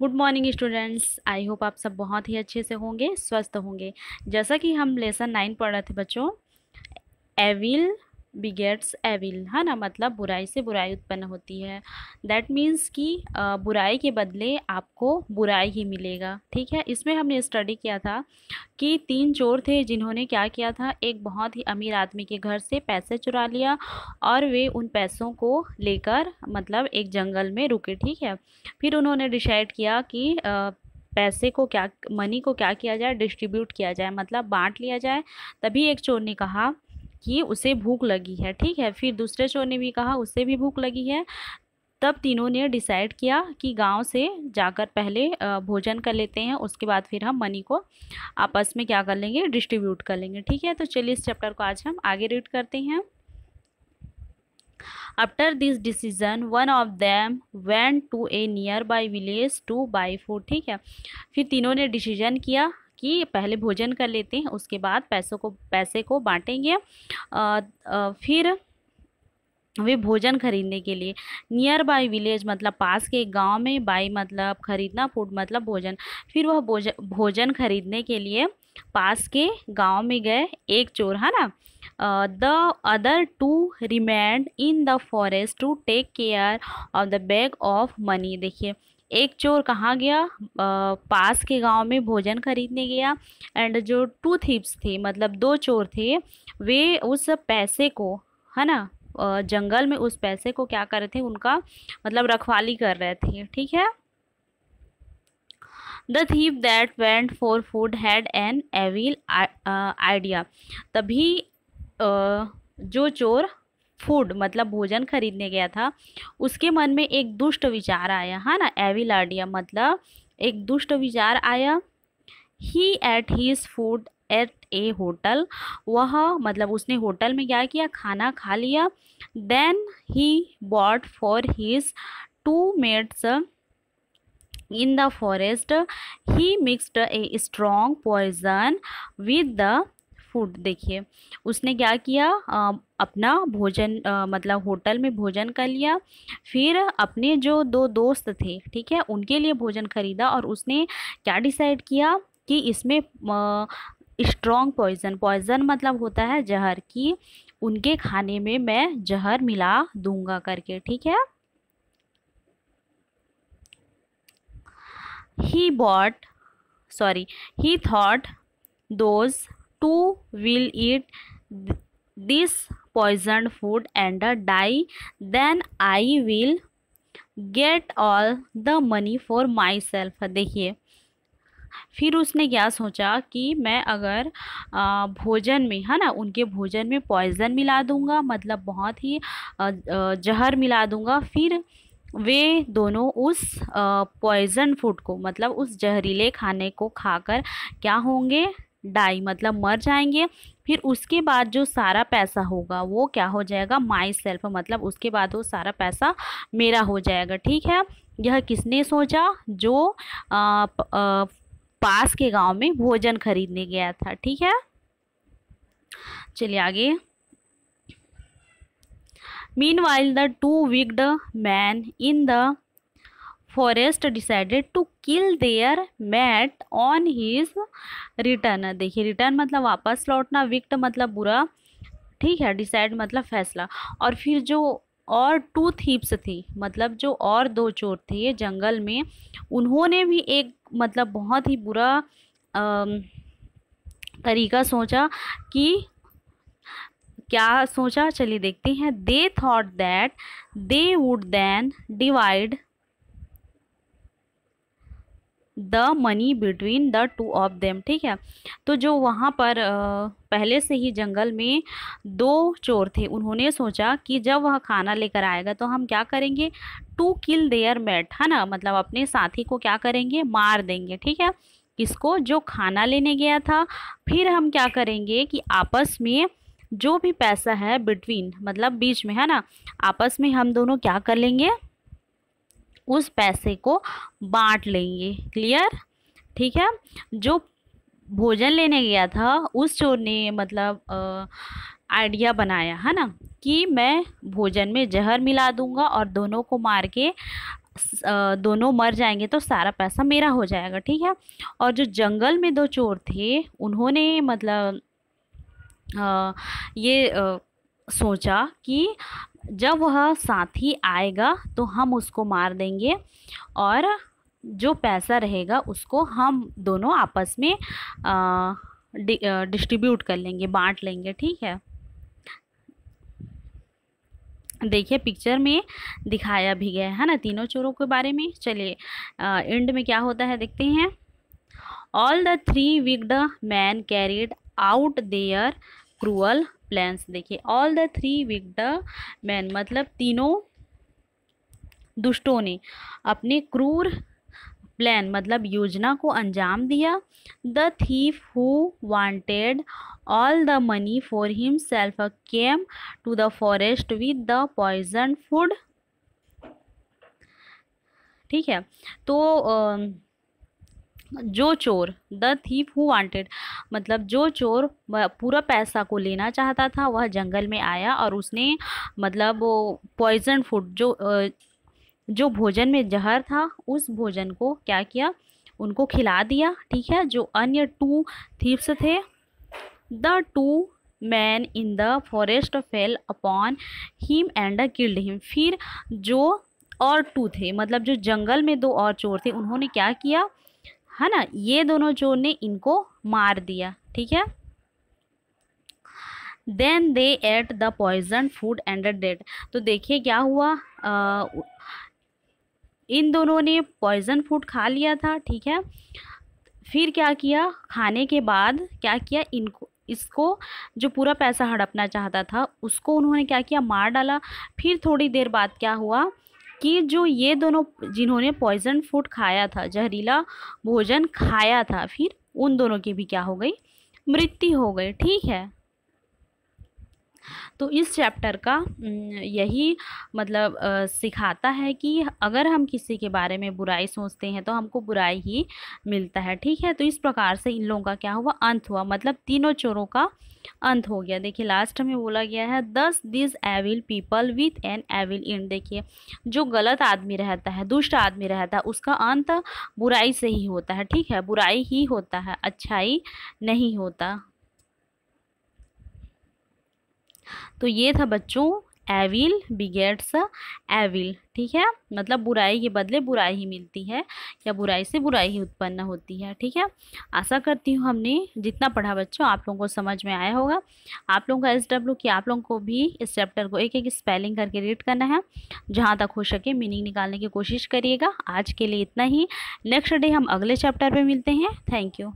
Good morning students. I hope आप सब बहुत ही अच्छे से होंगे, स्वस्थ होंगे। जैसा कि हम लेसन 9 पढ़ रहे थे बच्चों, एविल बिगेट्स एविल, है ना। मतलब बुराई से बुराई उत्पन्न होती है। दैट मीन्स कि बुराई के बदले आपको बुराई ही मिलेगा। ठीक है, इसमें हमने स्टडी किया था कि 3 चोर थे जिन्होंने क्या किया था, एक बहुत ही अमीर आदमी के घर से पैसे चुरा लिया और वे उन पैसों को लेकर मतलब एक जंगल में रुके। ठीक है, फिर उन्होंने डिसाइड किया कि पैसे को क्या, मनी को क्या किया जाए, डिस्ट्रीब्यूट किया जाए, मतलब बांट लिया जाए। तभी एक चोर ने कहा कि उसे भूख लगी है। ठीक है, फिर दूसरे चोर ने भी कहा उससे भी भूख लगी है। तब तीनों ने डिसाइड किया कि गांव से जाकर पहले भोजन कर लेते हैं, उसके बाद फिर हम मनी को आपस में क्या कर लेंगे, डिस्ट्रीब्यूट कर लेंगे। ठीक है, तो चलिए इस चैप्टर को आज हम आगे रीड करते हैं। After this decision one of them went to a nearby village to buy food. ठीक है, फिर तीनों ने डिसीजन किया कि पहले भोजन कर लेते हैं, उसके बाद पैसे को बांटेंगे। फिर वे भोजन खरीदने के लिए नियर बाई विलेज मतलब पास के गांव में, बाई मतलब खरीदना, फूड मतलब भोजन। फिर वह भोजन खरीदने के लिए पास के गांव में गए। एक चोर, है ना, the other two remained in the forest to take care of the bag of money. देखिए, एक चोर कहाँ गया, पास के गांव में भोजन खरीदने गया। एंड जो 2 थीव्स थे, मतलब 2 चोर थे, वे उस पैसे को, है ना, जंगल में उस पैसे को क्या कर रहे थे, उनका मतलब रखवाली कर रहे थे। ठीक है, the thief that went for food had an evil idea. तभी जो चोर फूड मतलब भोजन खरीदने गया था, उसके मन में एक दुष्ट विचार आया, है ना। एविल आइडिया मतलब एक दुष्ट विचार आया। He ate his food at a hotel, वह मतलब उसने होटल में क्या किया, खाना खा लिया। Then he bought for his 2 mates in the forest, he mixed a strong poison with the food. देखिए, उसने क्या किया, अपना भोजन मतलब होटल में भोजन कर लिया। फिर अपने जो 2 दोस्त थे, ठीक है, उनके लिए भोजन खरीदा और उसने क्या डिसाइड किया कि इसमें स्ट्रॉन्ग पॉइजन, पॉइजन मतलब होता है जहर, कि उनके खाने में मैं जहर मिला दूंगा करके। ठीक है, he thought those 2 will eat this poisoned food and die, then I will get all the money for myself। देखिए, फिर उसने क्या सोचा कि मैं अगर भोजन में, है ना, उनके भोजन में पॉइजन मिला दूंगा, मतलब बहुत ही जहर मिला दूंगा। फिर वे दोनों उस पॉइजन फूड को मतलब उस जहरीले खाने को खाकर क्या होंगे, डाई मतलब मर जाएंगे। फिर उसके बाद जो सारा पैसा होगा वो क्या हो जाएगा, माई सेल्फ, मतलब उसके बाद वो सारा पैसा मेरा हो जाएगा। ठीक है, यह किसने सोचा, जो पास के गांव में भोजन खरीदने गया था। ठीक है, चलिए आगे। Meanwhile the 2 wicked men in the forest decided to kill their mate on his return। देखिए, रिटर्न मतलब वापस लौटना, विक्ट मतलब बुरा, ठीक है, डिसाइड मतलब फैसला। और फिर जो और 2 थीव्स थी, मतलब जो और 2 चोर थे जंगल में, उन्होंने भी एक मतलब बहुत ही बुरा तरीका सोचा। कि क्या सोचा, चलिए देखते हैं। They thought that they would then divide the money between the 2 of them. ठीक है, तो जो वहाँ पर पहले से ही जंगल में 2 चोर थे, उन्होंने सोचा कि जब वह खाना लेकर आएगा तो हम क्या करेंगे, टू किल देयर मेट, है ना, मतलब अपने साथी को क्या करेंगे, मार देंगे। ठीक है, किसको, जो खाना लेने गया था। फिर हम क्या करेंगे कि आपस में जो भी पैसा है बिटवीन मतलब बीच में, है ना, आपस में हम दोनों क्या कर लेंगे, उस पैसे को बांट लेंगे। क्लियर, ठीक है। जो भोजन लेने गया था उस चोर ने मतलब आइडिया बनाया, है ना, कि मैं भोजन में जहर मिला दूंगा और दोनों को मार के दोनों मर जाएंगे तो सारा पैसा मेरा हो जाएगा, ठीक है। और जो जंगल में दो चोर थे उन्होंने मतलब ये सोचा कि जब वह साथी आएगा तो हम उसको मार देंगे और जो पैसा रहेगा उसको हम दोनों आपस में डिस्ट्रीब्यूट कर लेंगे, बांट लेंगे, ठीक है। देखिए पिक्चर में दिखाया भी गया है ना तीनों चोरों के बारे में। चलिए एंड में क्या होता है देखते हैं। All the 3 wicked man carried out their cruel plans. देखिए ऑल द 3 विक्ड मैन मतलब तीनों दुष्टों ने अपने क्रूर प्लान मतलब योजना को अंजाम दिया। The thief who wanted all the money for himself came to the forest with the poison food, ठीक है। तो जो चोर द थीफ हु वांटेड मतलब जो चोर पूरा पैसा को लेना चाहता था वह जंगल में आया और उसने मतलब पॉइजन फूड जो भोजन में जहर था उस भोजन को क्या किया, उनको खिला दिया, ठीक है। जो अन्य 2 थीव्स थे, the 2 man in the forest fail upon him and killed him. फिर जो और 2 थे मतलब जो जंगल में 2 और चोर थे उन्होंने क्या किया है ना, ये दोनों चोर ने इनको मार दिया, ठीक है। Then they ate the poison food and dead. तो देखिए क्या हुआ, इन दोनों ने पॉइजन फूड खा लिया था, ठीक है। फिर क्या किया, खाने के बाद क्या किया, इसको जो पूरा पैसा हड़पना चाहता था उसको उन्होंने क्या किया, मार डाला। फिर थोड़ी देर बाद क्या हुआ कि जो ये दोनों जिन्होंने पॉइजन फूड खाया था, जहरीला भोजन खाया था, फिर उन दोनों की भी क्या हो गई, मृत्यु हो गई, ठीक है। तो इस चैप्टर का यही मतलब सिखाता है कि अगर हम किसी के बारे में बुराई सोचते हैं तो हमको बुराई ही मिलता है, ठीक है। तो इस प्रकार से इन लोगों का क्या हुआ, अंत हुआ, मतलब तीनों चोरों का अंत हो गया। देखिए लास्ट में बोला गया है thus this evil people with an evil end. देखिए जो गलत आदमी रहता है, दुष्ट आदमी रहता है, उसका अंत बुराई से ही होता है, ठीक है, बुराई ही होता है, अच्छाई नहीं होता। तो ये था बच्चों एविल बिगेट्स एविल, ठीक है, मतलब बुराई के बदले बुराई ही मिलती है या बुराई से बुराई ही उत्पन्न होती है, ठीक है। आशा करती हूँ हमने जितना पढ़ा बच्चों आप लोगों को समझ में आया होगा। आप लोगों का SW कि आप लोगों को भी इस चैप्टर को एक एक स्पेलिंग करके रीड करना है, जहाँ तक हो सके मीनिंग निकालने की कोशिश करिएगा। आज के लिए इतना ही, नेक्स्ट डे हम अगले चैप्टर पर मिलते हैं। Thank you.